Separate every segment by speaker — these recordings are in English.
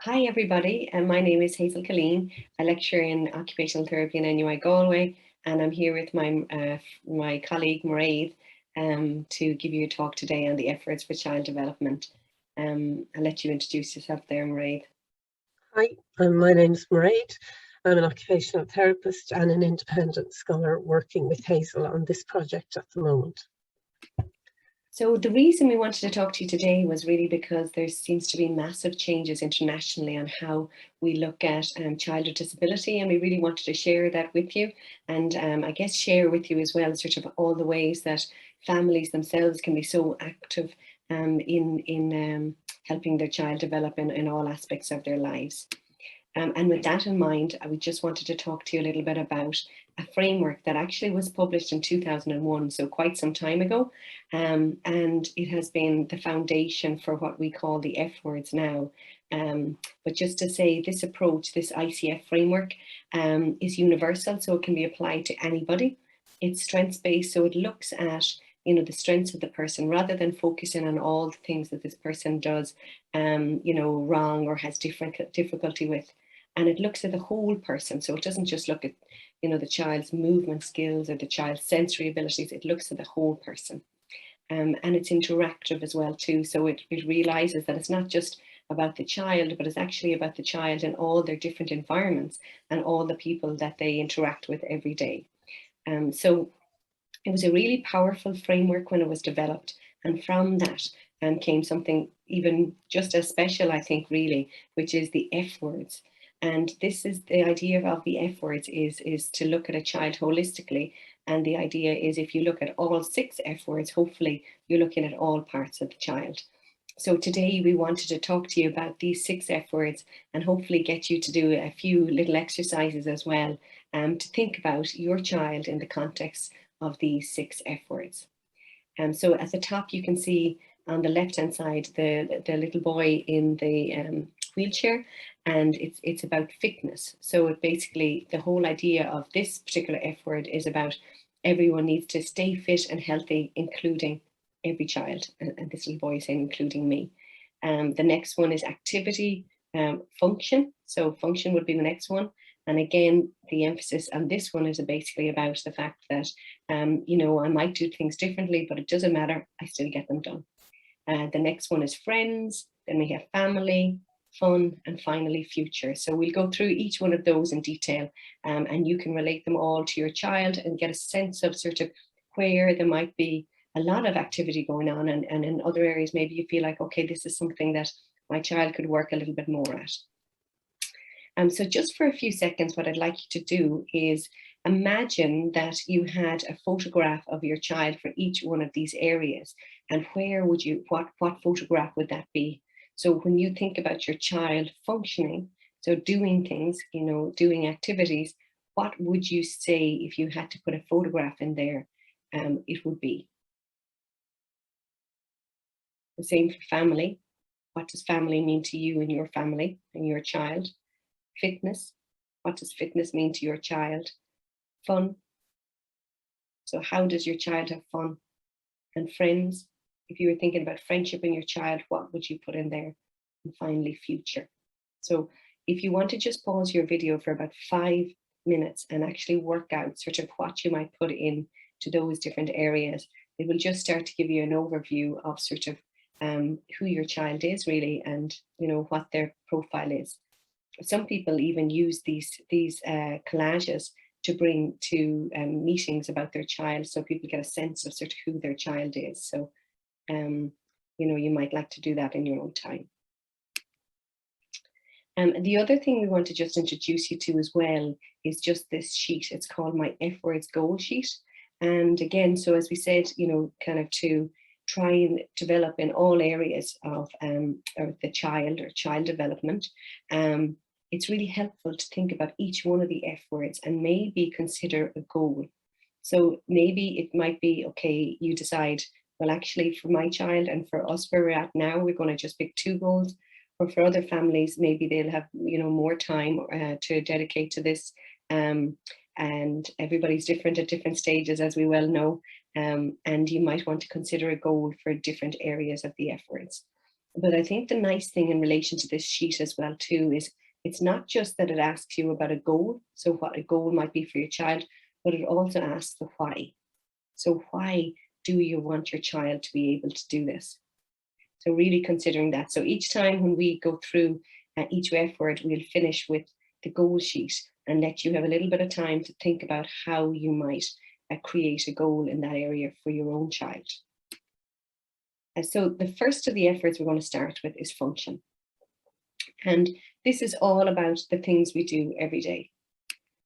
Speaker 1: Hi everybody, and my name is Hazel Killeen. I lecture in Occupational Therapy in NUI Galway, and I'm here with my colleague Mairead to give you a talk today on the efforts for child development. I'll let you introduce yourself there, Mairead.
Speaker 2: Hi, my name's Mairead. I'm an occupational therapist and an independent scholar working with Hazel on this project at the moment.
Speaker 1: So the reason we wanted to talk to you today was really because there seems to be massive changes internationally on how we look at child with disability, and we really wanted to share that with you, and I guess share with you as well sort of all the ways that families themselves can be so active in helping their child develop in all aspects of their lives. And with that in mind, we just wanted to talk to you a little bit about a framework that actually was published in 2001, so quite some time ago. And it has been the foundation for what we call the F words now. But just to say, this approach, this ICF framework, is universal, so it can be applied to anybody. It's strengths-based, so it looks at the strengths of the person rather than focusing on all the things that this person does, wrong or has difficulty with. And it looks at the whole person, so it doesn't just look at, the child's movement skills or the child's sensory abilities. It looks at the whole person, and it's interactive as well too. So it realizes that it's not just about the child, but it's actually about the child in all their different environments and all the people that they interact with every day. So it was a really powerful framework when it was developed, and from that came something even just as special, I think, really, which is the F words. And this is the idea of the F words is to look at a child holistically. And the idea is if you look at all 6 F words, hopefully you're looking at all parts of the child. So today we wanted to talk to you about these 6 F words and hopefully get you to do a few little exercises as well, to think about your child in the context of these 6 F words. So at the top you can see on the left hand side the little boy in the wheelchair, and it's about fitness. So it basically, the whole idea of this particular F word is about everyone needs to stay fit and healthy, including every child, and this little boy is saying including me. The next one is activity, function. So function would be the next one. And again, the emphasis on this one is basically about the fact that, I might do things differently, but it doesn't matter, I still get them done. The next one is friends, then we have family, fun, and finally future. So we'll go through each one of those in detail, and you can relate them all to your child and get a sense of sort of where there might be a lot of activity going on, and in other areas maybe you feel like, okay, this is something that my child could work a little bit more at. So just for a few seconds, what I'd like you to do is imagine that you had a photograph of your child for each one of these areas, and where would you, what photograph would that be? So when you think about your child functioning, so doing things, doing activities, what would you say if you had to put a photograph in there, it would be? The same for family. What does family mean to you and your family and your child? Fitness. What does fitness mean to your child? Fun. So how does your child have fun? And friends. If you were thinking about friendship in your child, what would you put in there? And finally, future. So if you want to just pause your video for about 5 minutes and actually work out sort of what you might put in to those different areas, it will just start to give you an overview of sort of who your child is really, and what their profile is. Some people even use these collages to bring to meetings about their child, so people get a sense of sort of who their child is. So you might like to do that in your own time. The other thing we want to just introduce you to as well is just this sheet. It's called my F words goal sheet. And again, so as we said, kind of to try and develop in all areas of the child or child development, it's really helpful to think about each one of the F words and maybe consider a goal. So maybe it might be, okay, you decide, well, actually for my child and for us where we're at now, we're going to just pick 2 goals. Or for other families, maybe they'll have, more time to dedicate to this. And everybody's different at different stages, as we well know. And you might want to consider a goal for different areas of the F words. But I think the nice thing in relation to this sheet as well too is it's not just that it asks you about a goal, so what a goal might be for your child, but it also asks the why. So why do you want your child to be able to do this? So really considering that. So each time when we go through each F word, we'll finish with the goal sheet and let you have a little bit of time to think about how you might create a goal in that area for your own child. So the first of the F words we're going to start with is function. And this is all about the things we do every day.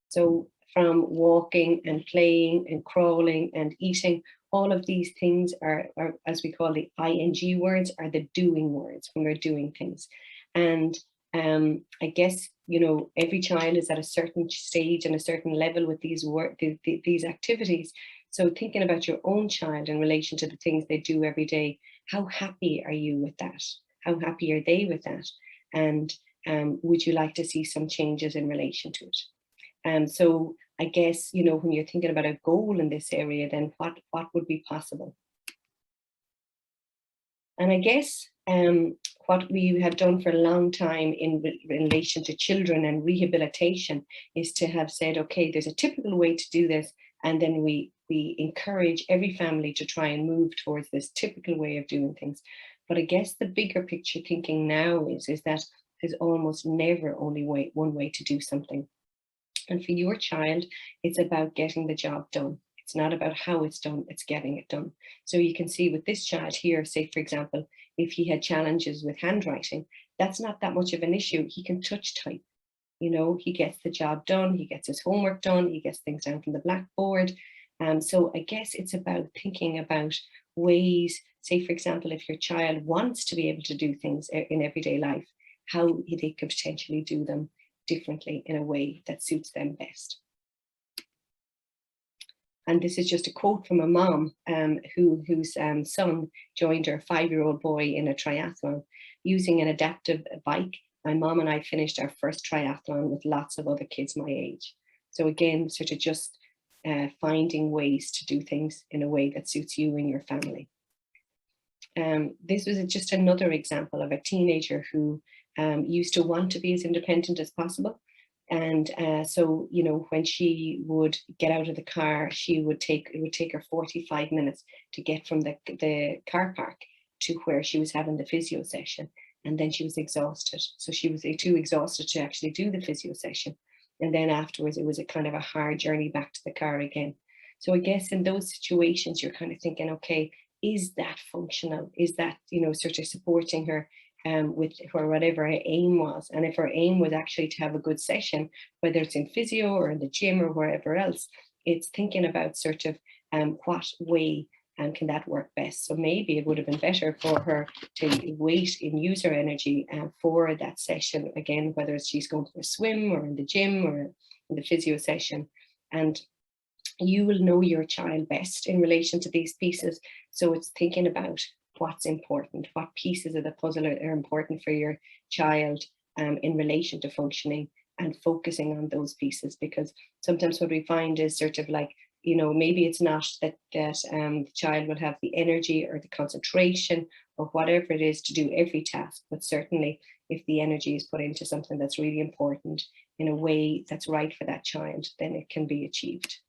Speaker 1: So from walking and playing and crawling and eating, all of these things are, as we call the ing words, are the doing words when we're doing things. And I guess, you know, every child is at a certain stage and a certain level with these these activities. So thinking about your own child in relation to the things they do every day, how happy are you with that? How happy are they with that? And would you like to see some changes in relation to it? So I guess, you know, when you're thinking about a goal in this area, then what would be possible? And I guess what we have done for a long time in relation to children and rehabilitation is to have said, okay, there's a typical way to do this. And then we encourage every family to try and move towards this typical way of doing things. But I guess the bigger picture thinking now is that there's almost never only one way to do something. And for your child, it's about getting the job done. It's not about how it's done, it's getting it done. So you can see with this child here, say, for example, if he had challenges with handwriting, that's not that much of an issue. He can touch type. You know, he gets the job done, he gets his homework done, he gets things down from the blackboard. So I guess it's about thinking about ways, say, for example, if your child wants to be able to do things in everyday life, how they could potentially do them differently in a way that suits them best. And this is just a quote from a mom whose son joined her 5-year-old boy in a triathlon using an adaptive bike. My mom and I finished our first triathlon with lots of other kids my age. So again, sort of just finding ways to do things in a way that suits you and your family. This was just another example of a teenager who used to want to be as independent as possible. And so, you know, when she would get out of the car, it would take her 45 minutes to get from the car park to where she was having the physio session. And then she was exhausted. So she was too exhausted to actually do the physio session. And then afterwards, it was a kind of a hard journey back to the car again. So I guess in those situations, you're kind of thinking, okay, is that functional? Is that, you know, sort of supporting her with her whatever her aim was? And if her aim was actually to have a good session, whether it's in physio or in the gym or wherever else, it's thinking about sort of what way can that work best. So maybe it would have been better for her to wait and use her energy for that session, again, whether it's she's going for a swim or in the gym or in the physio session. And you will know your child best in relation to these pieces. So it's thinking about what's important, what pieces of the puzzle are important for your child in relation to functioning, and focusing on those pieces. Because sometimes what we find is sort of like, you know, maybe it's not that the child will have the energy or the concentration or whatever it is to do every task, but certainly if the energy is put into something that's really important in a way that's right for that child, then it can be achieved.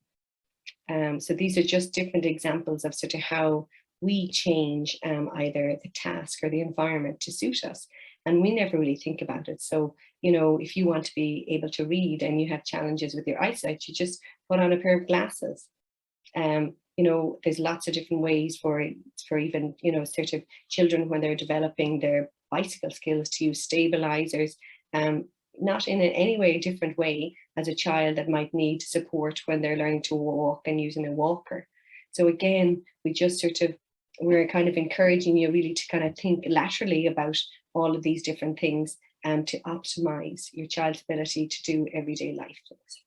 Speaker 1: So these are just different examples of sort of how we change either the task or the environment to suit us. And we never really think about it. So, you know, if you want to be able to read and you have challenges with your eyesight, you just put on a pair of glasses. You know, there's lots of different ways for even, you know, sort of children when they're developing their bicycle skills to use stabilizers, not in any way a different way as a child that might need support when they're learning to walk and using a walker. So again, we're kind of encouraging you really to kind of think laterally about all of these different things and to optimize your child's ability to do everyday life things.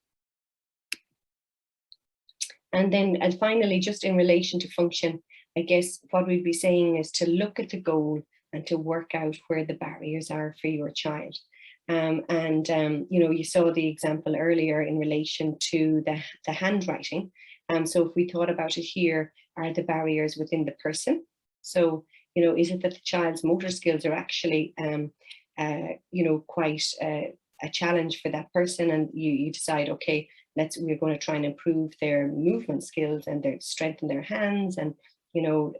Speaker 1: And then, and finally, just in relation to function, I guess what we'd be saying is to look at the goal and to work out where the barriers are for your child. You know, you saw the example earlier in relation to the handwriting. So if we thought about it here, are the barriers within the person? So You know, is it that the child's motor skills are actually, you know, quite a challenge for that person, and you decide, okay, we're going to try and improve their movement skills and their strengthen their hands, and you know,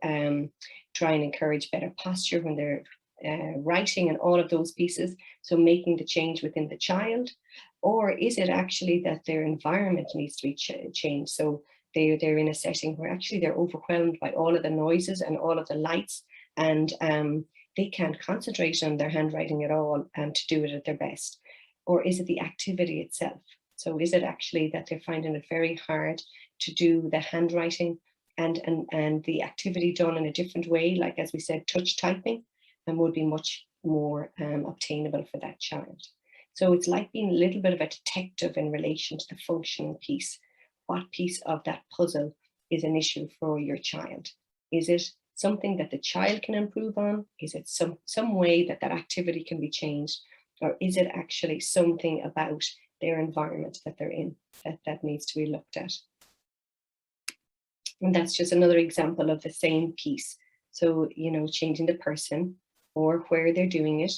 Speaker 1: try and encourage better posture when they're writing and all of those pieces. So making the change within the child, or is it actually that their environment needs to be changed? So they're in a setting where actually they're overwhelmed by all of the noises and all of the lights, and they can't concentrate on their handwriting at all to do it at their best. Or is it the activity itself? So is it actually that they're finding it very hard to do the handwriting and the activity done in a different way, like as we said, touch typing, and would be much more obtainable for that child. So it's like being a little bit of a detective in relation to the functioning piece. What piece of that puzzle is an issue for your child? Is it something that the child can improve on? Is it some way that that activity can be changed? Or is it actually something about their environment that they're in that needs to be looked at? And that's just another example of the same piece. So, you know, changing the person or where they're doing it,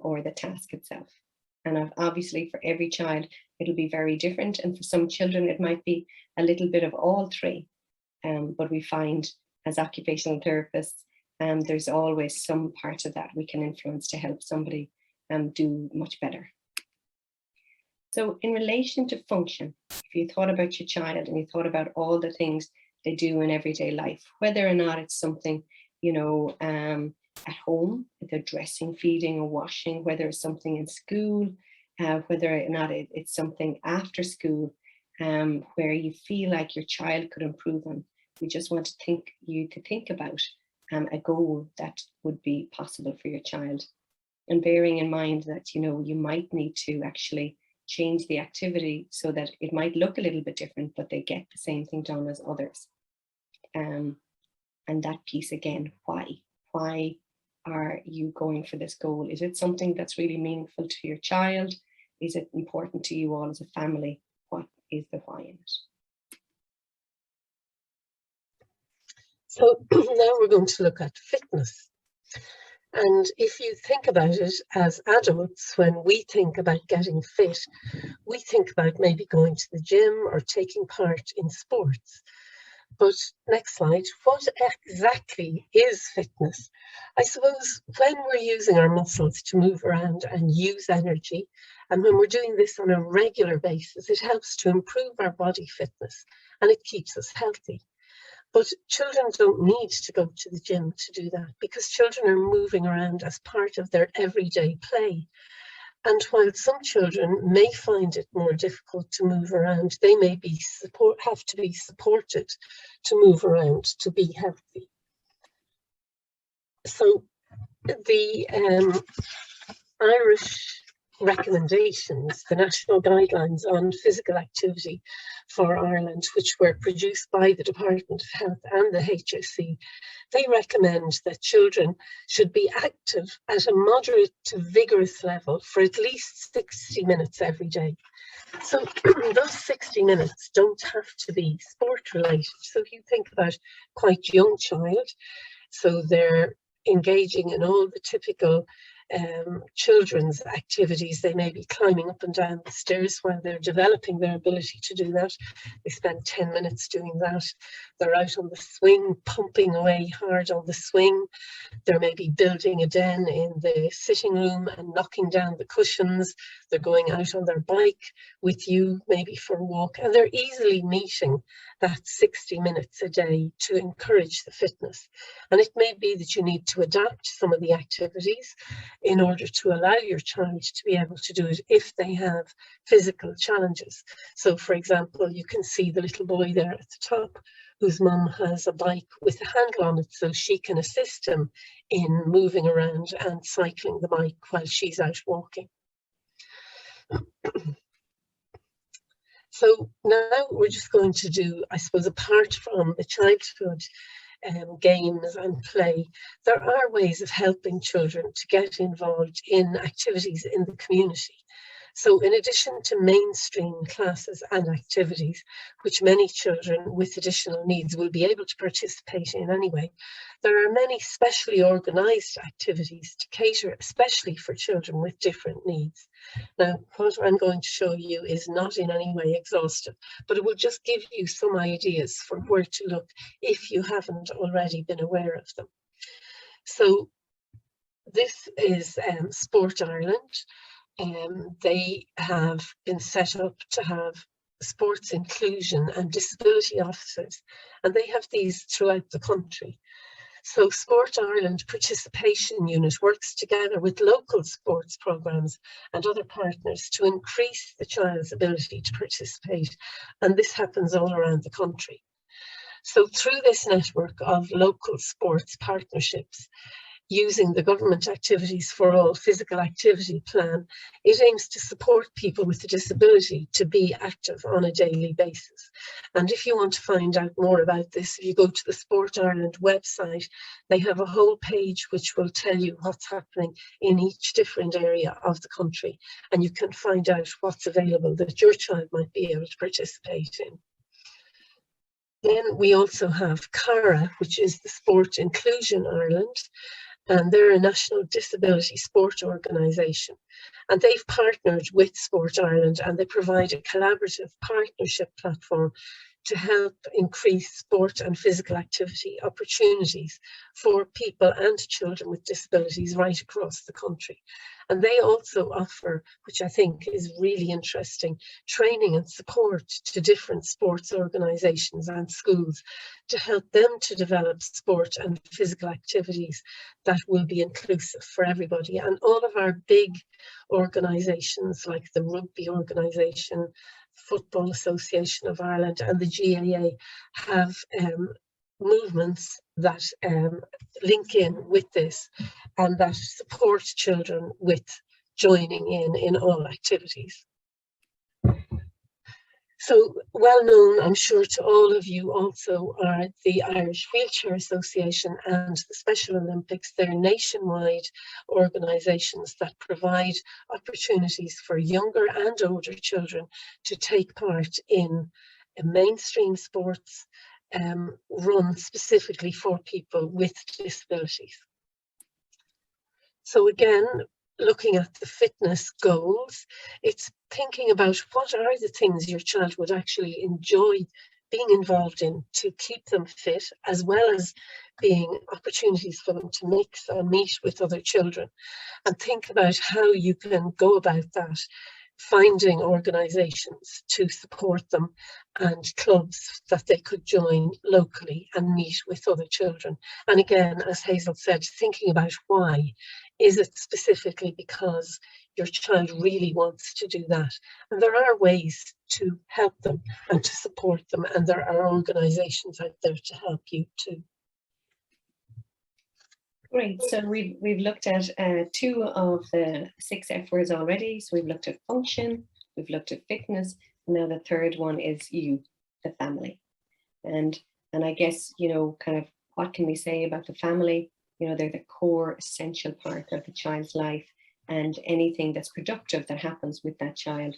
Speaker 1: or the task itself. And obviously for every child, it'll be very different. And for some children, it might be a little bit of all three. But we find as occupational therapists, there's always some part of that we can influence to help somebody do much better. So in relation to function, if you thought about your child and you thought about all the things they do in everyday life, whether or not it's something, you know, at home, they're dressing, feeding or washing, whether it's something in school, whether or not it's something after school, where you feel like your child could improve on, we just want to think about a goal that would be possible for your child. And bearing in mind that, you know, you might need to actually change the activity so that it might look a little bit different, but they get the same thing done as others. And that piece again, why? Why are you going for this goal? Is it something that's really meaningful to your child? Is it important to you all as a family? What is the why in it?
Speaker 2: So now we're going to look at fitness. And if you think about it as adults, when we think about getting fit, we think about maybe going to the gym or taking part in sports. But next slide, what exactly is fitness? I suppose when we're using our muscles to move around and use energy, and when we're doing this on a regular basis, it helps to improve our body fitness and it keeps us healthy. But children don't need to go to the gym to do that, because children are moving around as part of their everyday play. And while some children may find it more difficult to move around, they may have to be supported to move around to be healthy. So the Irish recommendations, the national guidelines on physical activity for Ireland, which were produced by the Department of Health and the HSE, they recommend that children should be active at a moderate to vigorous level for at least 60 minutes every day. So those 60 minutes don't have to be sport related. So if you think about quite young child, so they're engaging in all the typical children's activities. They may be climbing up and down the stairs while they're developing their ability to do that. They spend 10 minutes doing that. They're out on the swing, pumping away hard on the swing. They're maybe building a den in the sitting room and knocking down the cushions. They're going out on their bike with you, maybe for a walk, and they're easily meeting that 60 minutes a day to encourage the fitness. And it may be that you need to adapt some of the activities in order to allow your child to be able to do it if they have physical challenges. So for example, you can see the little boy there at the top whose mum has a bike with a handle on it, so she can assist him in moving around and cycling the bike while she's out walking. So now we're just going to do, I suppose, apart from the childhood games and play, there are ways of helping children to get involved in activities in the community. So in addition to mainstream classes and activities, which many children with additional needs will be able to participate in anyway, there are many specially organised activities to cater especially for children with different needs. Now, what I'm going to show you is not in any way exhaustive, but it will just give you some ideas for where to look if you haven't already been aware of them. So this is Sport Ireland. They have been set up to have sports inclusion and disability officers, and they have these throughout the country. So Sport Ireland Participation Unit works together with local sports programmes and other partners to increase the child's ability to participate, and this happens all around the country. So through this network of local sports partnerships, using the Government Activities for All physical activity plan, it aims to support people with a disability to be active on a daily basis. And if you want to find out more about this, if you go to the Sport Ireland website, they have a whole page which will tell you what's happening in each different area of the country, and you can find out what's available that your child might be able to participate in. Then we also have CARA, which is the Sport Inclusion Ireland, and they're a national disability sport organisation. And they've partnered with Sport Ireland, and they provide a collaborative partnership platform to help increase sport and physical activity opportunities for people and children with disabilities right across the country. And they also offer, which I think is really interesting, training and support to different sports organisations and schools to help them to develop sport and physical activities that will be inclusive for everybody. And all of our big organisations like the Rugby Organisation, Football Association of Ireland and the GAA have movements that link in with this and that support children with joining in all activities. So well known, I'm sure, to all of you also are the Irish Wheelchair Association and the Special Olympics. They're nationwide organisations that provide opportunities for younger and older children to take part in mainstream sports run specifically for people with disabilities. So again, looking at the fitness goals, it's thinking about what are the things your child would actually enjoy being involved in to keep them fit, as well as being opportunities for them to mix and meet with other children, and think about how you can go about that, finding organisations to support them and clubs that they could join locally and meet with other children. And again, as Hazel said, thinking about why. Is it specifically because your child really wants to do that? And there are ways to help them and to support them, and there are organisations out there to help you too.
Speaker 1: Great. So we've looked at 2 of the 6 F words already. So we've looked at function, we've looked at fitness, and now the third one is you, the family. And I guess, you know, kind of what can we say about the family? You know, they're the core essential part of the child's life, and anything that's productive that happens with that child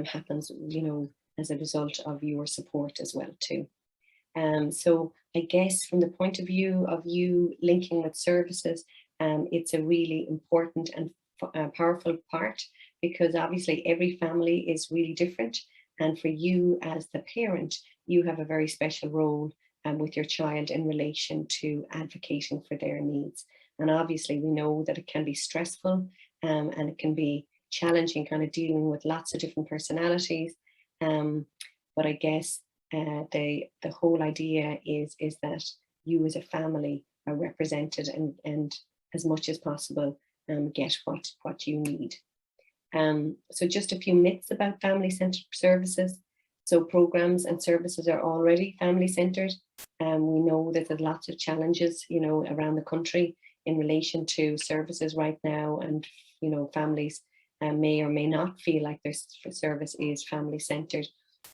Speaker 1: happens, you know, as a result of your support as well too. So I guess from the point of view of you linking with services, it's a really important and powerful part, because obviously every family is really different. And for you as the parent, you have a very special role with your child in relation to advocating for their needs. And obviously we know that it can be stressful and it can be challenging, kind of dealing with lots of different personalities. But I guess the whole idea is that you as a family are represented and as much as possible get what you need. So just a few myths about family-centred services. So programs and services are already family-centred. We know that there's lots of challenges, you know, around the country in relation to services right now, and you know, families may or may not feel like their service is family-centred.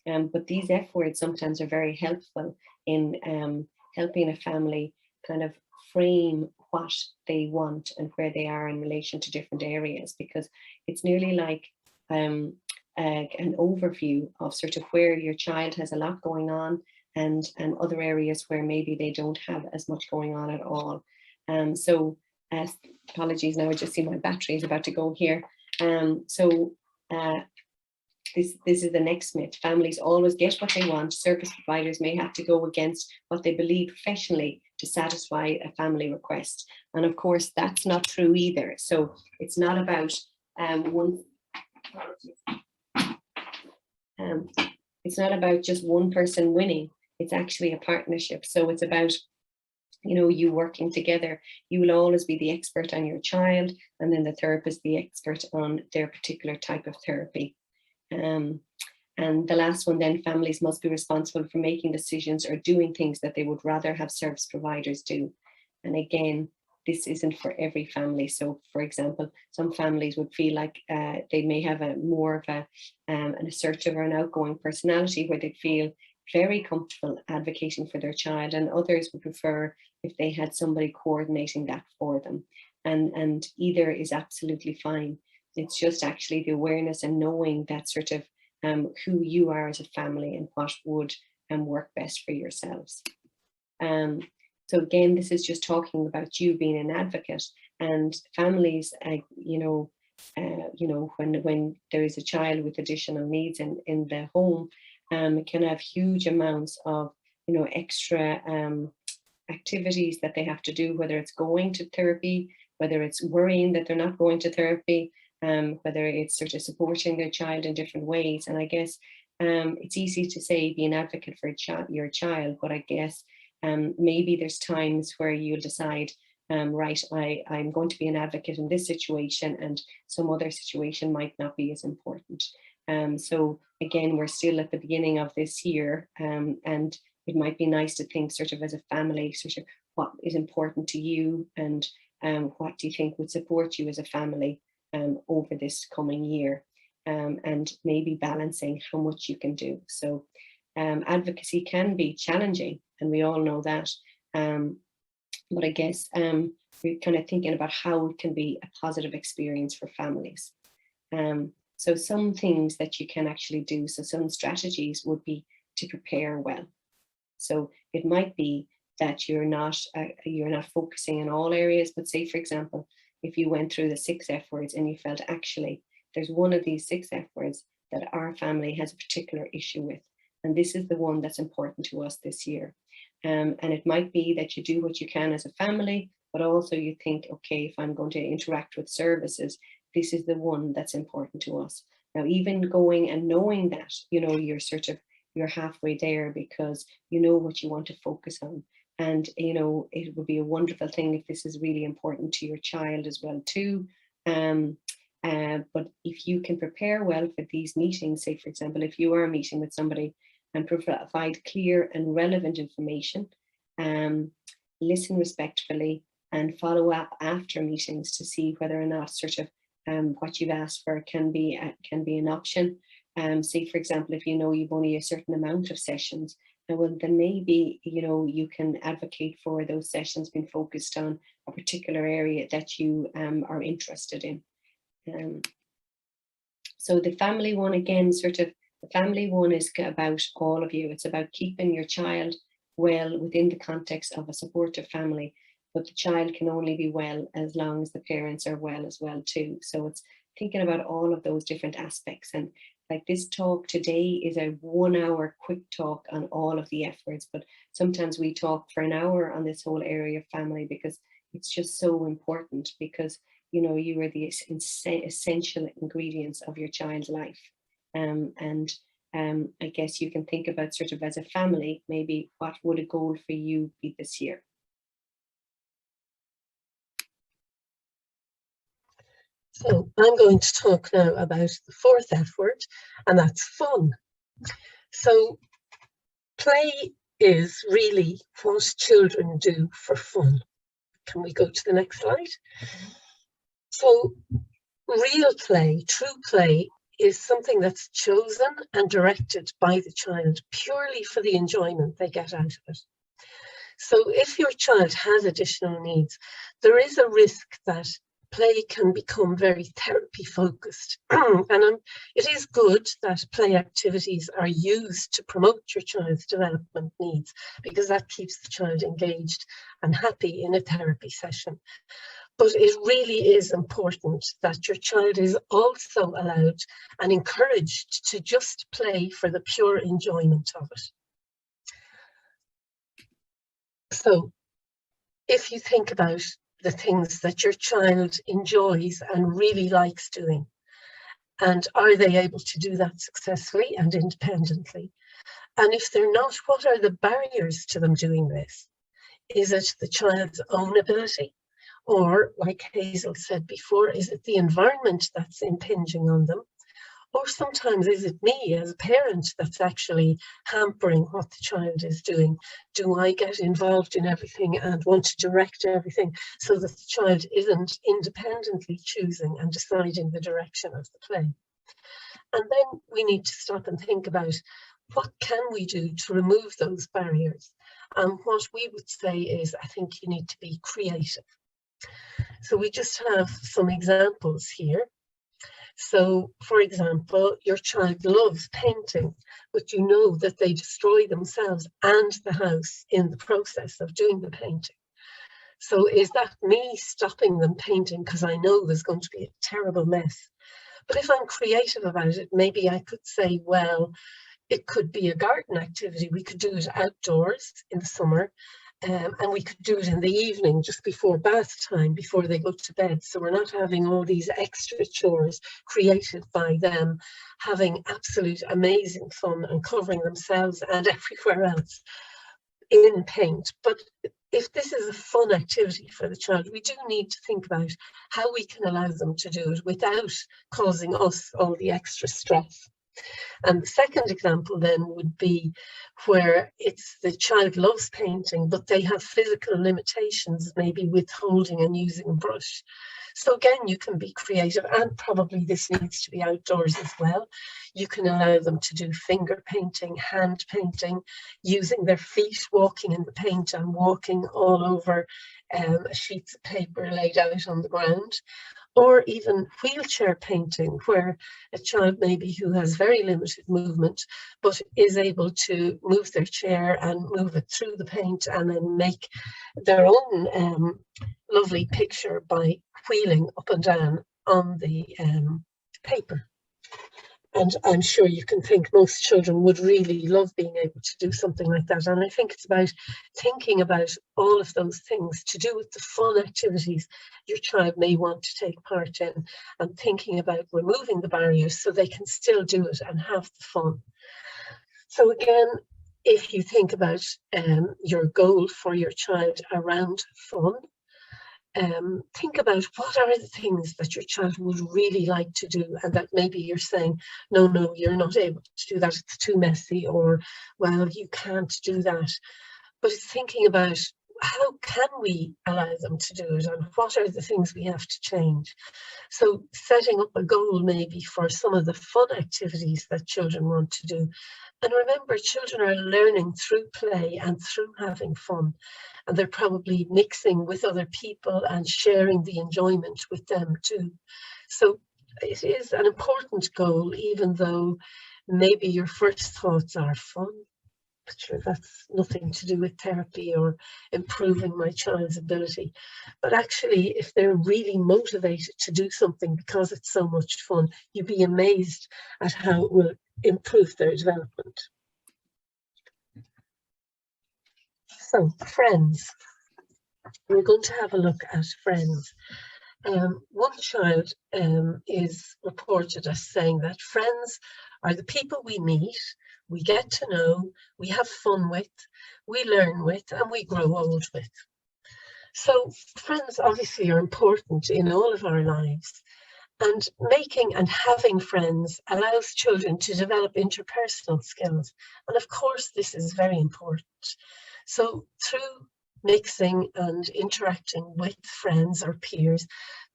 Speaker 1: But these F words sometimes are very helpful in helping a family kind of frame what they want and where they are in relation to different areas, because it's nearly like an overview of sort of where your child has a lot going on, and other areas where maybe they don't have as much going on at all. So apologies, now I just see my battery is about to go here. This is the next myth. Families always get what they want. Service providers may have to go against what they believe professionally to satisfy a family request. And of course, that's not true either. So it's not about it's not about just one person winning. It's actually a partnership. So it's about, you know, you working together. You will always be the expert on your child, and then the therapist the expert on their particular type of therapy. And the last one, then, families must be responsible for making decisions or doing things that they would rather have service providers do. And again, this isn't for every family. So, for example, some families would feel like they may have a more of an assertive or an outgoing personality, where they feel very comfortable advocating for their child, and others would prefer if they had somebody coordinating that for them. And either is absolutely fine. It's just actually the awareness and knowing that sort of who you are as a family and what would work best for yourselves. So again, this is just talking about you being an advocate, and families, when there is a child with additional needs in the home, can have huge amounts of, extra activities that they have to do, whether it's going to therapy, whether it's worrying that they're not going to therapy, whether it's sort of supporting their child in different ways. And I guess it's easy to say be an advocate for your child, but I guess maybe there's times where you'll decide, right, I'm going to be an advocate in this situation, and some other situation might not be as important. So again, we're still at the beginning of this year, and it might be nice to think sort of as a family, sort of what is important to you, and what do you think would support you as a family over this coming year, and maybe balancing how much you can do. So advocacy can be challenging, and we all know that, but I guess we're kind of thinking about how it can be a positive experience for families. So some things that you can actually do, so some strategies would be to prepare well. So it might be that you're not focusing in all areas, but say, for example, if you went through the 6 F words and you felt actually there's one of these 6 F words that our family has a particular issue with, and this is the one that's important to us this year. And it might be that you do what you can as a family, but also you think, okay, if I'm going to interact with services, this is the one that's important to us. Now, even going and knowing that, you're halfway there, because you know what you want to focus on. And, it would be a wonderful thing if this is really important to your child as well too. But if you can prepare well for these meetings, say, for example, if you are meeting with somebody, and provide clear and relevant information, listen respectfully, and follow up after meetings to see whether or not sort of what you've asked for can be an option. Say, for example, if you've only a certain amount of sessions, well, then maybe you can advocate for those sessions being focused on a particular area that you are interested in. So the family one, again, the family one is about all of you. It's about keeping your child well within the context of a supportive family, but the child can only be well as long as the parents are well as well too. So it's thinking about all of those different aspects. And like this talk today is a 1 hour quick talk on all of the F words, but sometimes we talk for an hour on this whole area of family, because it's just so important, because you are the essential ingredients of your child's life. I guess you can think about sort of as a family, maybe what would a goal for you be this year?
Speaker 2: So I'm going to talk now about the 4th F word, and that's fun. So play is really what children do for fun. Can we go to the next slide? So real play, true play, is something that's chosen and directed by the child purely for the enjoyment they get out of it. So if your child has additional needs, there is a risk that play can become very therapy focused. It is good that play activities are used to promote your child's development needs, because that keeps the child engaged and happy in a therapy session. But it really is important that your child is also allowed and encouraged to just play for the pure enjoyment of it. So if you think about the things that your child enjoys and really likes doing, and are they able to do that successfully and independently? And if they're not, what are the barriers to them doing this? Is it the child's own ability? Or, like Hazel said before, is it the environment that's impinging on them? Or sometimes is it me as a parent that's actually hampering what the child is doing? Do I get involved in everything and want to direct everything so that the child isn't independently choosing and deciding the direction of the play? And then we need to stop and think about, what can we do to remove those barriers? And what we would say is, I think you need to be creative. So we just have some examples here. So, for example, your child loves painting, but you know that they destroy themselves and the house in the process of doing the painting. So is that me stopping them painting because I know there's going to be a terrible mess? But if I'm creative about it, maybe I could say, well, it could be a garden activity. We could do it outdoors in the summer. And we could do it in the evening, just before bath time, before they go to bed. So we're not having all these extra chores created by them, having absolute amazing fun and covering themselves and everywhere else in paint. But if this is a fun activity for the child, we do need to think about how we can allow them to do it without causing us all the extra stress. And the second example then would be where it's the child loves painting, but they have physical limitations, maybe with holding and using a brush. So again, you can be creative, and probably this needs to be outdoors as well. You can allow them to do finger painting, hand painting, using their feet, walking in the paint and walking all over sheets of paper laid out on the ground. Or even wheelchair painting, where a child maybe who has very limited movement, but is able to move their chair and move it through the paint and then make their own lovely picture by wheeling up and down on the paper. And I'm sure you can think most children would really love being able to do something like that. And I think it's about thinking about all of those things to do with the fun activities your child may want to take part in, and thinking about removing the barriers so they can still do it and have the fun. So again, if you think about your goal for your child around fun, think about what are the things that your child would really like to do, and that maybe you're saying, no, you're not able to do that, it's too messy, or, well, you can't do that. But it's thinking about, how can we allow them to do it, and what are the things we have to change? So setting up a goal maybe for some of the fun activities that children want to do. And remember, children are learning through play and through having fun, and they're probably mixing with other people and sharing the enjoyment with them too. So it is an important goal, even though maybe your first thoughts are fun. But sure, that's nothing to do with therapy or improving my child's ability. But actually, if they're really motivated to do something because it's so much fun, you'd be amazed at how it will improve their development. So, friends. We're going to have a look at friends. One child is reported as saying that friends are the people we meet, we get to know, we have fun with, we learn with, and we grow old with. So friends obviously are important in all of our lives, and making and having friends allows children to develop interpersonal skills. And of course, this is very important. So through mixing and interacting with friends or peers,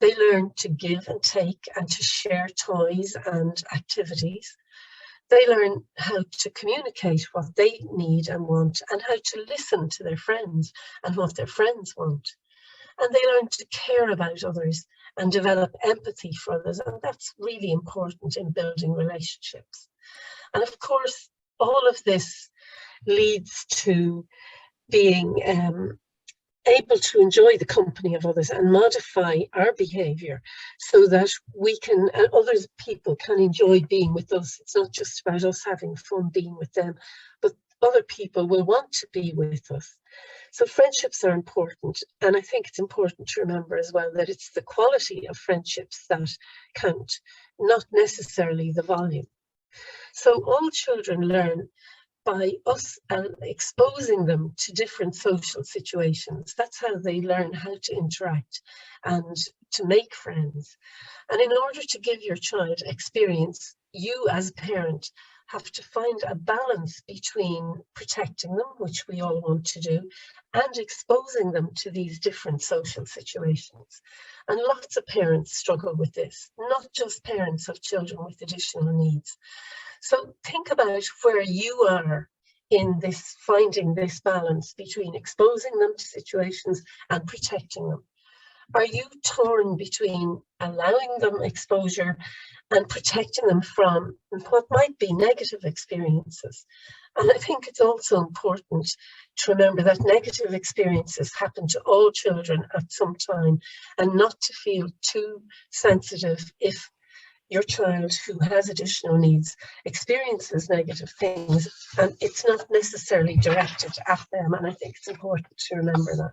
Speaker 2: they learn to give and take and to share toys and activities. They learn how to communicate what they need and want, and how to listen to their friends and what their friends want. And they learn to care about others and develop empathy for others. And that's really important in building relationships. And of course, all of this leads to being able to enjoy the company of others and modify our behaviour so that we can, and other people can enjoy being with us. It's not just about us having fun being with them, but other people will want to be with us. So friendships are important, and I think it's important to remember as well that it's the quality of friendships that count, not necessarily the volume. So all children learn by us exposing them to different social situations. That's how they learn how to interact and to make friends. And in order to give your child experience, you as a parent have to find a balance between protecting them, which we all want to do, and exposing them to these different social situations. And lots of parents struggle with this, not just parents of children with additional needs. So think about where you are in this, finding this balance between exposing them to situations and protecting them. Are you torn between allowing them exposure and protecting them from what might be negative experiences? And I think it's also important to remember that negative experiences happen to all children at some time, and not to feel too sensitive if your child who has additional needs experiences negative things, and it's not necessarily directed at them. And I think it's important to remember that.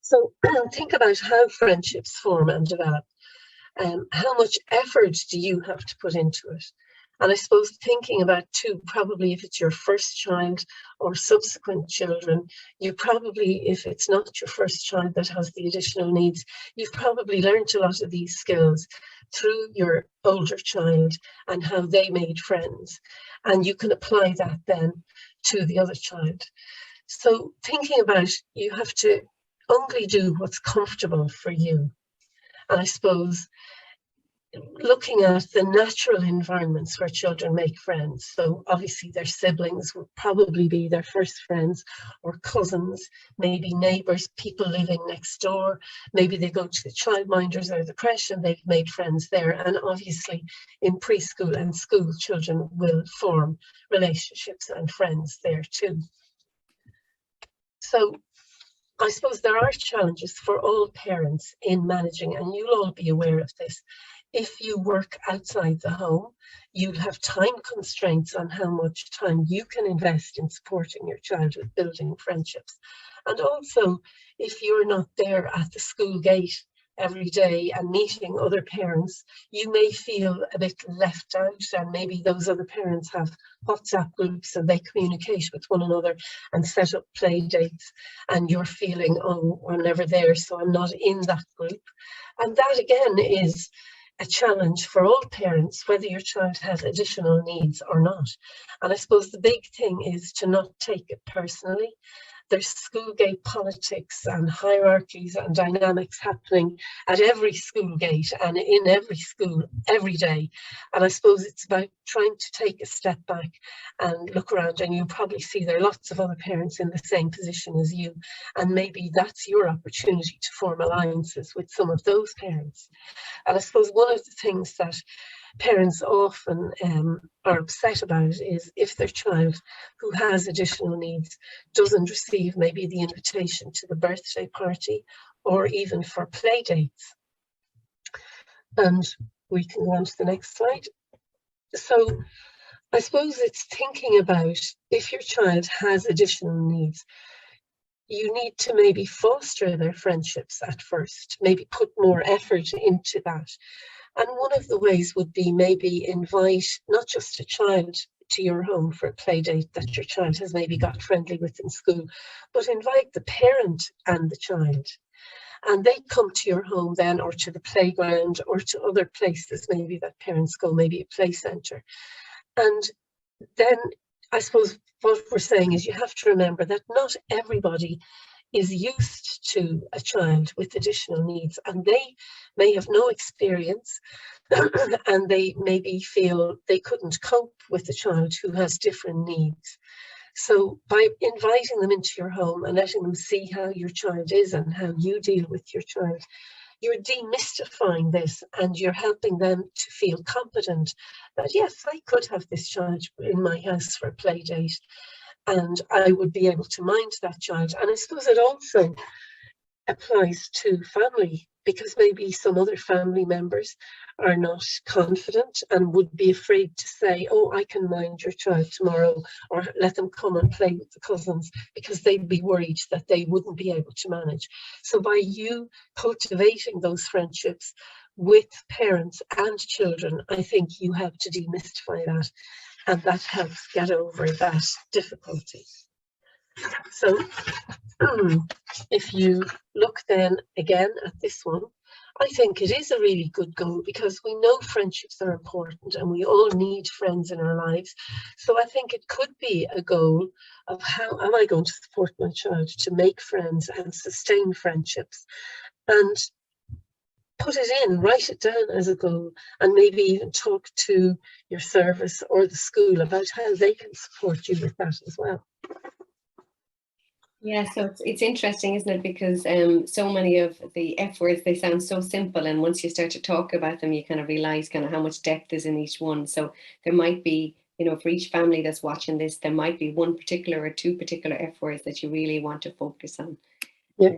Speaker 2: So think about how friendships form and develop. How much effort do you have to put into it? And I suppose thinking about too, probably if it's your first child or subsequent children, you probably, if it's not your first child that has the additional needs, you've probably learned a lot of these skills through your older child and how they made friends. And you can apply that then to the other child. So thinking about, you have to only do what's comfortable for you. And I suppose looking at the natural environments where children make friends. So obviously their siblings will probably be their first friends, or cousins, maybe neighbours, people living next door. Maybe they go to the childminders or the creche and they've made friends there. And obviously in preschool and school, children will form relationships and friends there too. So I suppose there are challenges for all parents in managing, and you'll all be aware of this. If you work outside the home, you'll have time constraints on how much time you can invest in supporting your child with building friendships. And also, if you're not there at the school gate every day and meeting other parents, you may feel a bit left out, and maybe those other parents have WhatsApp groups and they communicate with one another and set up play dates, and you're feeling, oh, I'm never there, so I'm not in that group. And that again is a challenge for all parents, whether your child has additional needs or not. And I suppose the big thing is to not take it personally. There's school gate politics and hierarchies and dynamics happening at every school gate and in every school every day. And I suppose it's about trying to take a step back and look around, and you probably see there are lots of other parents in the same position as you. And maybe that's your opportunity to form alliances with some of those parents. And I suppose one of the things that parents often are upset about is if their child who has additional needs doesn't receive maybe the invitation to the birthday party or even for play dates. And we can go on to the next slide. So I suppose it's thinking about, if your child has additional needs, you need to maybe foster their friendships at first, maybe put more effort into that. And one of the ways would be maybe invite not just a child to your home for a play date that your child has maybe got friendly with in school, but invite the parent and the child. And they come to your home then, or to the playground, or to other places maybe that parents go, maybe a play centre. And then I suppose what we're saying is you have to remember that not everybody is used to a child with additional needs, and they may have no experience and they maybe feel they couldn't cope with a child who has different needs. So by inviting them into your home and letting them see how your child is and how you deal with your child, you're demystifying this, and you're helping them to feel competent that, yes, I could have this child in my house for a play date, and I would be able to mind that child. And I suppose it also applies to family, because maybe some other family members are not confident and would be afraid to say, oh, I can mind your child tomorrow, or let them come and play with the cousins, because they'd be worried that they wouldn't be able to manage. So by you cultivating those friendships with parents and children, I think you help to demystify that, and that helps get over that difficulty. So if you look then again at this one, I think it is a really good goal, because we know friendships are important and we all need friends in our lives. So I think it could be a goal of, how am I going to support my child to make friends and sustain friendships, and put it in, write it down as a goal, and maybe even talk to your service or the school about how they can support you with that as well.
Speaker 1: Yeah, so it's interesting, isn't it? Because so many of the F words, they sound so simple, and once you start to talk about them, you kind of realize kind of how much depth is in each one. So there might be, you know, for each family that's watching this, there might be one particular or two particular F words that you really want to focus on.
Speaker 2: Yeah.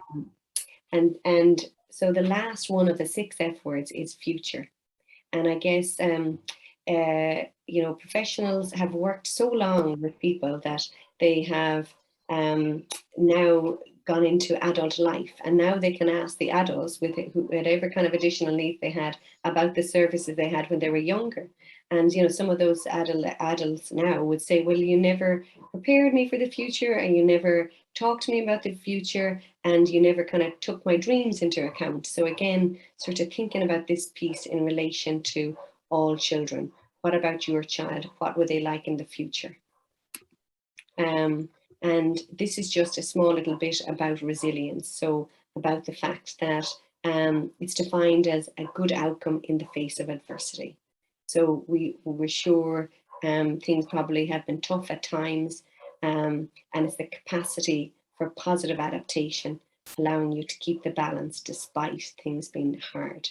Speaker 1: And so the last one of the 6 F words is future. And I guess you know, professionals have worked so long with people that they have now gone into adult life, and now they can ask the adults with whatever kind of additional needs they had about the services they had when they were younger. And you know, some of those adults now would say, well, you never prepared me for the future, and you never talked to me about the future, and you never kind of took my dreams into account. So again, sort of thinking about this piece in relation to all children. What about your child? What would they like in the future? And this is just a small little bit about resilience. So about the fact that it's defined as a good outcome in the face of adversity. So we're sure things probably have been tough at times, and it's the capacity for positive adaptation, allowing you to keep the balance despite things being hard.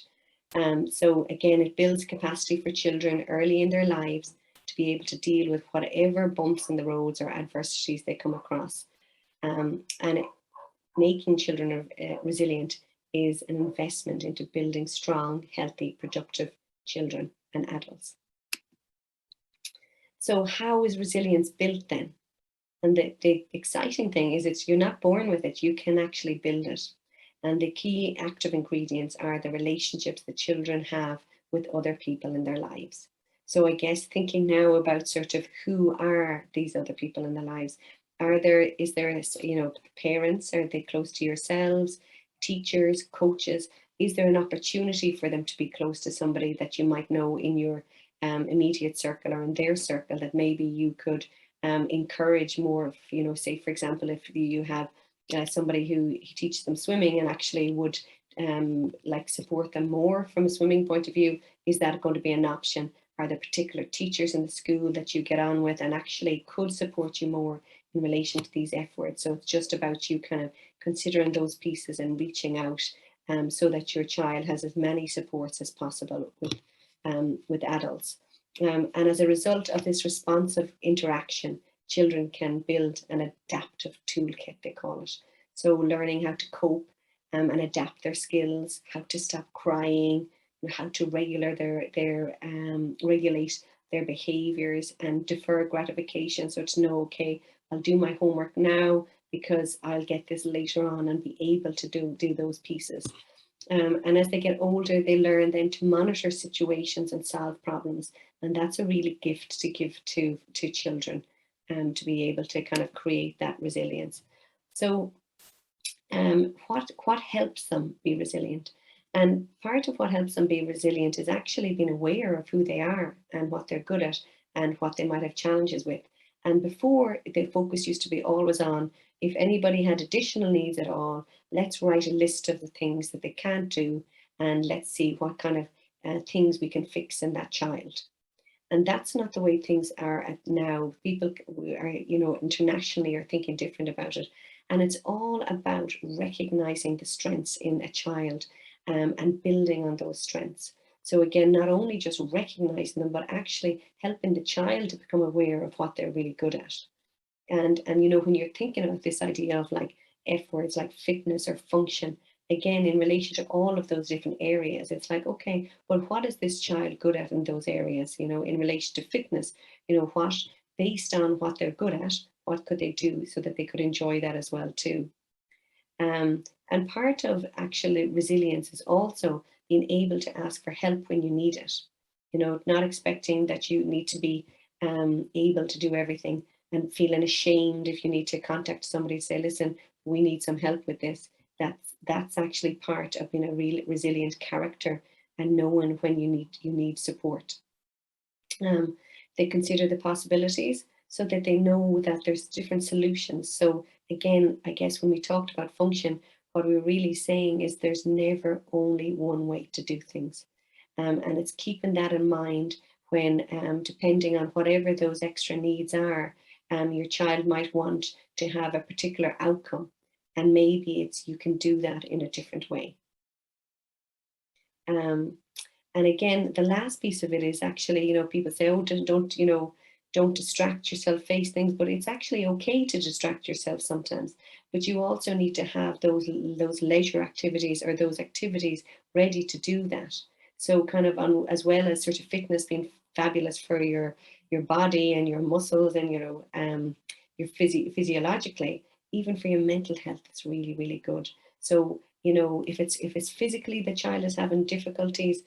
Speaker 1: So again, it builds capacity for children early in their lives to be able to deal with whatever bumps in the roads or adversities they come across. Making children resilient is an investment into building strong, healthy, productive children and adults. So how is resilience built then? And the exciting thing is you're not born with it, you can actually build it. And the key active ingredients are the relationships that children have with other people in their lives. So I guess thinking now about sort of who are these other people in their lives? Is there, you know, parents? Are they close to yourselves? Teachers, coaches? Is there an opportunity for them to be close to somebody that you might know in your immediate circle or in their circle, that maybe you could encourage more of, you know, say, for example, if you have somebody who teaches them swimming and actually would like support them more from a swimming point of view, is that going to be an option? Are there particular teachers in the school that you get on with and actually could support you more in relation to these F words? So it's just about you kind of considering those pieces and reaching out so that your child has as many supports as possible with adults. And as a result of this responsive interaction, children can build an adaptive toolkit, they call it. So learning how to cope and adapt their skills, how to stop crying, how to regulate their behaviors and defer gratification. So to know, okay, I'll do my homework now because I'll get this later on, and be able to do those pieces. And as they get older, they learn then to monitor situations and solve problems. And that's a really gift to give to children, to be able to kind of create that resilience. So what helps them be resilient? And part of what helps them be resilient is actually being aware of who they are and what they're good at and what they might have challenges with. And before, the focus used to be always on, if anybody had additional needs at all, let's write a list of the things that they can't do, and let's see what kind of things we can fix in that child. And that's not the way things are now. People are, you know, internationally are thinking different about it. And it's all about recognizing the strengths in a child and building on those strengths. So again, not only just recognizing them, but actually helping the child to become aware of what they're really good at. And when you're thinking about this idea of like F words like fitness or function, again, in relation to all of those different areas, it's like, okay, well, what is this child good at in those areas? In relation to fitness, what, based on what they're good at, what could they do so that they could enjoy that as well too? And part of actually resilience is also being able to ask for help when you need it. Not expecting that you need to be able to do everything and feeling ashamed if you need to contact somebody to say, listen, we need some help with this. That's actually part of being a real resilient character and knowing when you need support. They consider the possibilities so that they know that there's different solutions. So again, I guess when we talked about function, what we're really saying is there's never only one way to do things. And it's keeping that in mind when, depending on whatever those extra needs are, your child might want to have a particular outcome, and maybe you can do that in a different way. And again, the last piece of it is actually, people say, oh, don't distract yourself, face things, but it's actually okay to distract yourself sometimes. But you also need to have those leisure activities or those activities ready to do that. So kind of as well as sort of fitness being fabulous for your body and your muscles and, your physiologically, even for your mental health, it's really, really good. So, if it's physically the child is having difficulties,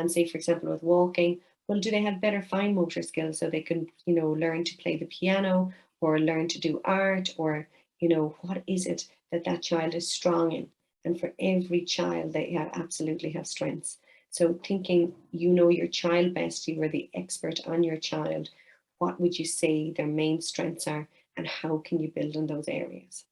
Speaker 1: say, for example, with walking, well, do they have better fine motor skills so they can, learn to play the piano or learn to do art, or, what is it that child is strong in? And for every child, they absolutely have strengths. So thinking, your child best, you are the expert on your child, what would you say their main strengths are and how can you build on those areas?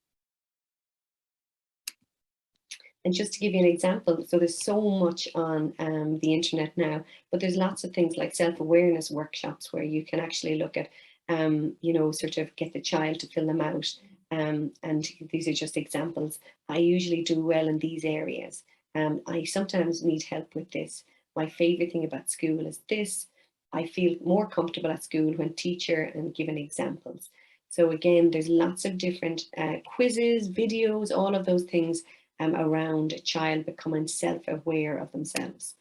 Speaker 1: And just to give you an example, so there's so much on the internet now, but there's lots of things like self-awareness workshops where you can actually look at, sort of get the child to fill them out. And these are just examples. I usually do well in these areas. I sometimes need help with this. My favorite thing about school is this. I feel more comfortable at school when teacher and given examples. So again, there's lots of different quizzes, videos, all of those things around a child becoming self-aware of themselves.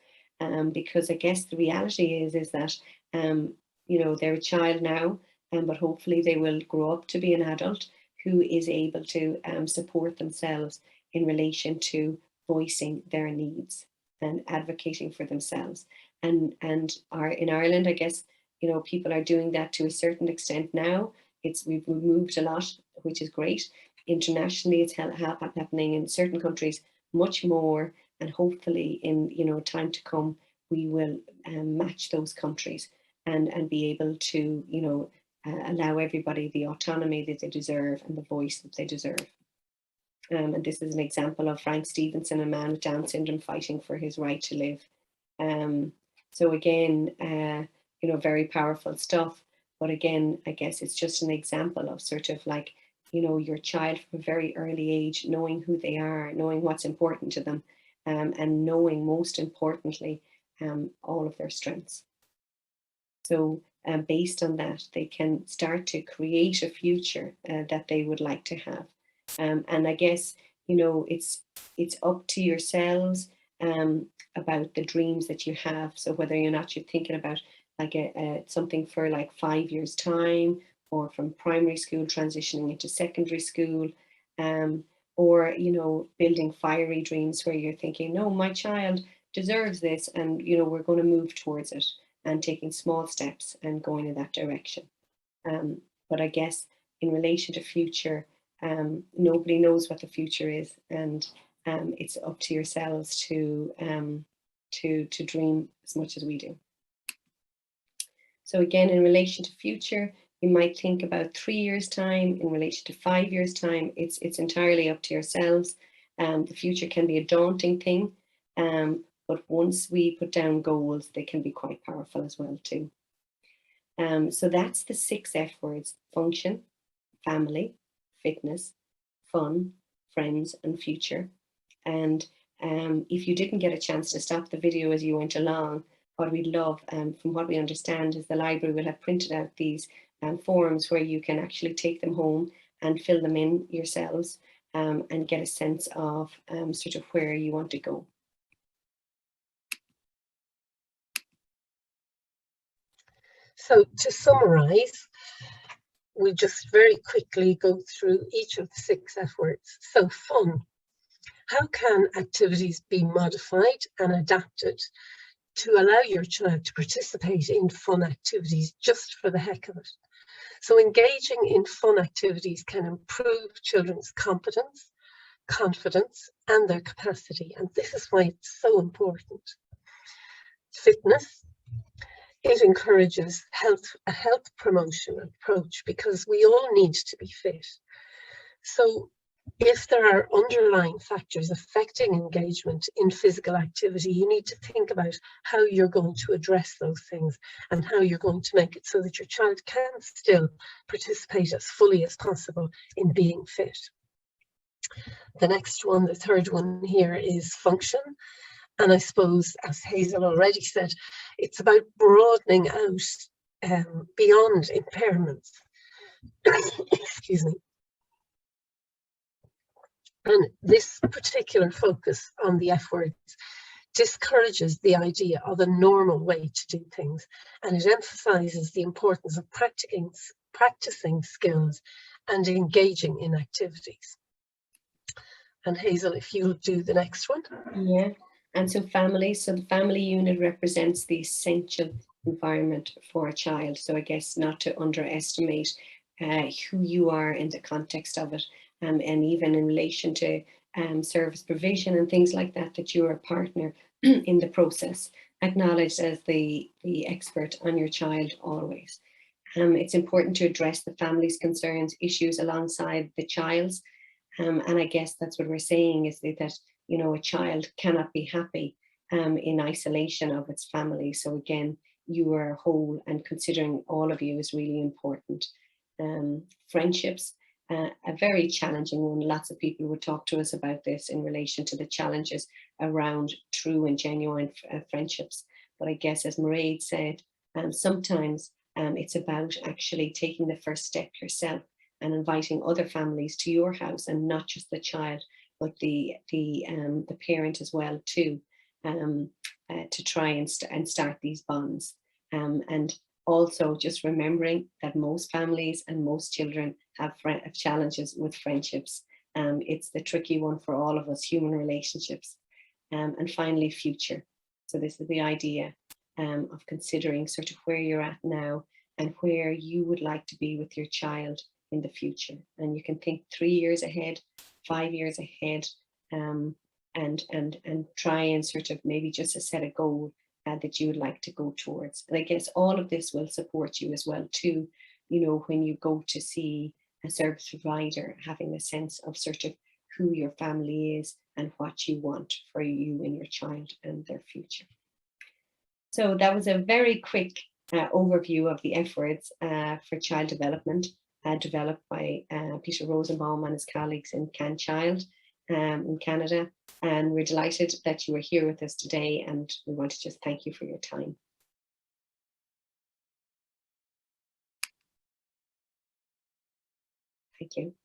Speaker 1: Because I guess the reality is that, they're a child now, but hopefully they will grow up to be an adult who is able to support themselves in relation to voicing their needs and advocating for themselves. And in Ireland, I guess, people are doing that to a certain extent now. We've moved a lot, which is great. Internationally, it's happening in certain countries much more, and hopefully in time to come we will match those countries and be able to allow everybody the autonomy that they deserve and the voice that they deserve. And this is an example of Frank Stevenson, a man with Down syndrome, fighting for his right to live. So again, very powerful stuff. But again, I guess it's just an example of sort of like, your child from a very early age, knowing who they are, knowing what's important to them, and knowing, most importantly, all of their strengths. So based on that, they can start to create a future that they would like to have. And I guess, it's up to yourselves about the dreams that you have. So whether or not you're thinking about like something for like 5 years time, or from primary school transitioning into secondary school, or building fiery dreams where you're thinking, no, my child deserves this, and we're going to move towards it, and taking small steps and going in that direction. But I guess in relation to future, nobody knows what the future is, and it's up to yourselves to dream as much as we do. So again, in relation to future, you might think about 3 years time. In relation to 5 years time, it's entirely up to yourselves. The future can be a daunting thing, but once we put down goals, they can be quite powerful as well too. So that's the 6 F words: function, family, fitness, fun, friends, and future. And If you didn't get a chance to stop the video as you went along, what we'd love, from what we understand, is the library will have printed out these forms where you can actually take them home and fill them in yourselves, and get a sense of sort of where you want to go.
Speaker 2: So to summarise, we just very quickly go through each of the 6 F words. So fun. How can activities be modified and adapted to allow your child to participate in fun activities just for the heck of it? So engaging in fun activities can improve children's competence, confidence, and their capacity. And this is why it's so important. Fitness. It encourages a health promotion approach, because we all need to be fit. So if there are underlying factors affecting engagement in physical activity, you need to think about how you're going to address those things and how you're going to make it so that your child can still participate as fully as possible in being fit. The next one, the third one here, is function. And I suppose, as Hazel already said, it's about broadening out beyond impairments. Excuse me. And this particular focus on the F words discourages the idea of a normal way to do things, and it emphasises the importance of practicing skills and engaging in activities. And Hazel, if you'll do the next one.
Speaker 1: Yeah, and so family. So the family unit represents the essential environment for a child. So I guess not to underestimate who you are in the context of it, and even in relation to service provision and things like that, that you're a partner in the process, acknowledged as the expert on your child always. It's important to address the family's concerns, issues alongside the child's. And I guess that's what we're saying, is that, you know, a child cannot be happy in isolation of its family. So again, you are whole, and considering all of you is really important. Friendships, a very challenging one. Lots of people would talk to us about this in relation to the challenges around true and genuine friendships. But I guess, as Mairead said, sometimes it's about actually taking the first step yourself and inviting other families to your house, and not just the child, but the parent as well too, to try and start these bonds. And also just remembering that most families and most children have challenges with friendships. It's the tricky one for all of us, human relationships. And finally, future. So this is the idea of considering sort of where you're at now and where you would like to be with your child in the future. And you can think 3 years ahead, 5 years ahead, and try and sort of maybe just set a goal that you would like to go towards. And I guess all of this will support you as well too, you know, when you go to see a service provider, having a sense of sort of who your family is and what you want for you and your child and their future. So that was a very quick overview of the F words for child development, developed by Peter Rosenbaum and his colleagues in CanChild in Canada. And we're delighted that you are here with us today, and we want to just thank you for your time. Thank you.